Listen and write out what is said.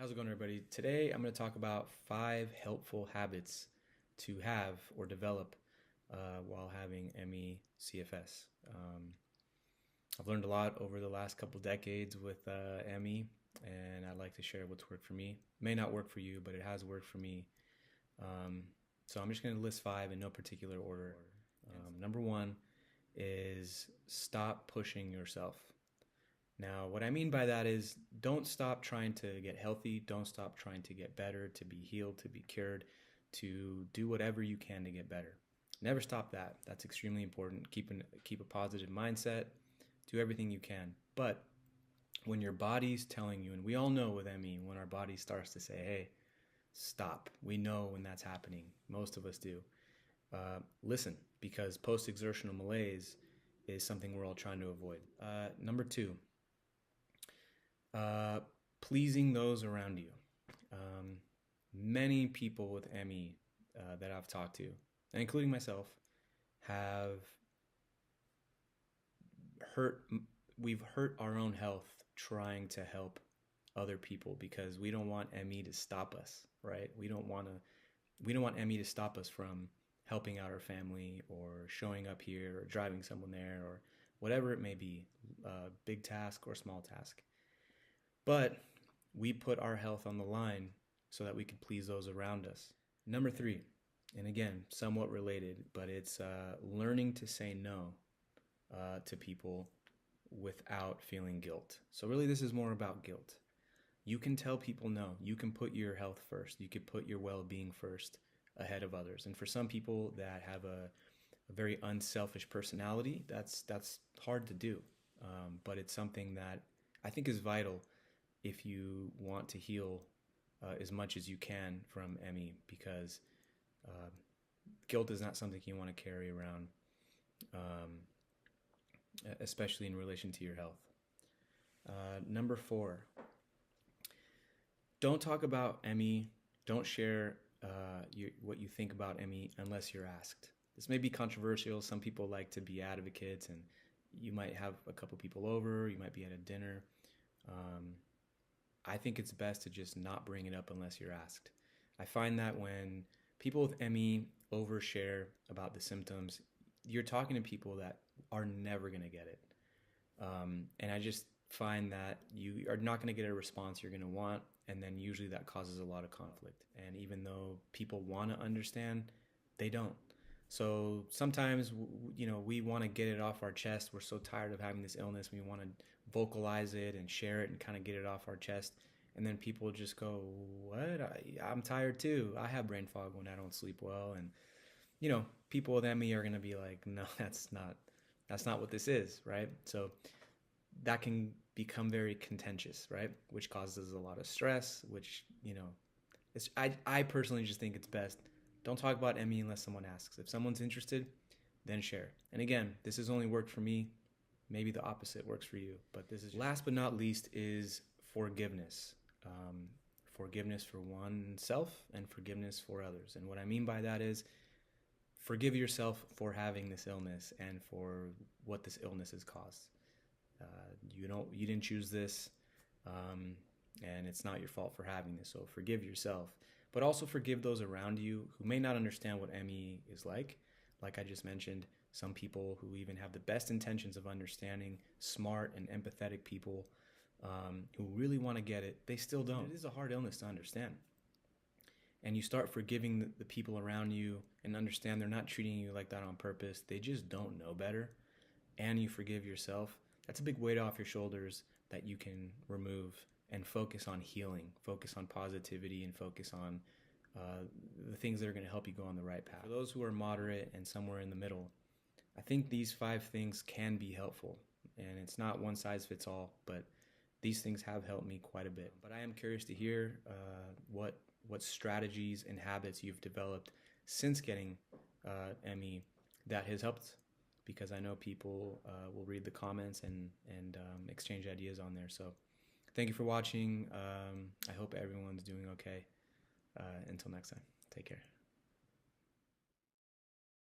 How's it going, everybody? Today I'm going to talk about 5 helpful habits to have or develop while having ME CFS. I've learned a lot over the last couple decades with ME, and I'd like to share what's worked for me. It may not work for you, but it has worked for me. So I'm just going to list 5 in no particular order. Number 1 is stop pushing yourself. Now, what I mean by that is don't stop trying to get healthy. Don't stop trying to get better, to be healed, to be cured, to do whatever you can to get better. Never stop that. That's extremely important. Keep a positive mindset. Do everything you can. But when your body's telling you, and we all know with ME, when our body starts to say, hey, stop. We know when that's happening. Most of us do. Listen, because post-exertional malaise is something we're all trying to avoid. Number 2. Pleasing those around you. Many people with ME that I've talked to, including myself, we've hurt our own health trying to help other people because we don't want ME to stop us, right? We don't want ME to stop us from helping out our family or showing up here or driving someone there or whatever it may be, big task or small task. But we put our health on the line so that we can please those around us. Number 3, and again, somewhat related, but it's learning to say no to people without feeling guilt. So really this is more about guilt. You can tell people no. You can put your health first. You can put your well-being first ahead of others. And for some people that have a very unselfish personality, that's hard to do. But it's something that I think is vital if you want to heal as much as you can from ME, because guilt is not something you want to carry around, especially in relation to your health. Number 4, don't talk about ME, don't share what you think about ME unless you're asked. This may be controversial. Some people like to be advocates, and you might have a couple people over, you might be at a dinner. I think it's best to just not bring it up unless you're asked. I find that when people with ME overshare about the symptoms, you're talking to people that are never going to get it. And I just find that you are not going to get a response you're going to want, and then usually that causes a lot of conflict. And even though people want to understand, they don't. So sometimes, we want to get it off our chest. We're so tired of having this illness. We want to vocalize it and share it and kind of get it off our chest. And then people just go, what? I'm tired too. I have brain fog when I don't sleep well. And, people with ME are going to be like, no, that's not what this is, right? So that can become very contentious, right? Which causes a lot of stress, which, I personally just think it's best. Don't talk about ME unless someone asks. If someone's interested, then share. And again, this has only worked for me. Maybe the opposite works for you. But this is last but not least is forgiveness. Forgiveness for oneself and forgiveness for others. And what I mean by that is forgive yourself for having this illness and for what this illness has caused. You didn't choose this, and it's not your fault for having this. So forgive yourself. But also forgive those around you who may not understand what ME is like. Like I just mentioned, some people who even have the best intentions of understanding, smart and empathetic people who really want to get it, they still don't. It is a hard illness to understand. And you start forgiving the people around you and understand they're not treating you like that on purpose. They just don't know better. And you forgive yourself. That's a big weight off your shoulders that you can remove and focus on healing, focus on positivity, and focus on the things that are going to help you go on the right path. For those who are moderate and somewhere in the middle, I think these 5 things can be helpful. And it's not one size fits all, but these things have helped me quite a bit. But I am curious to hear what strategies and habits you've developed since getting ME that has helped, because I know people will read the comments and exchange ideas on there. So thank you for watching. I hope everyone's doing okay. Until next time, take care.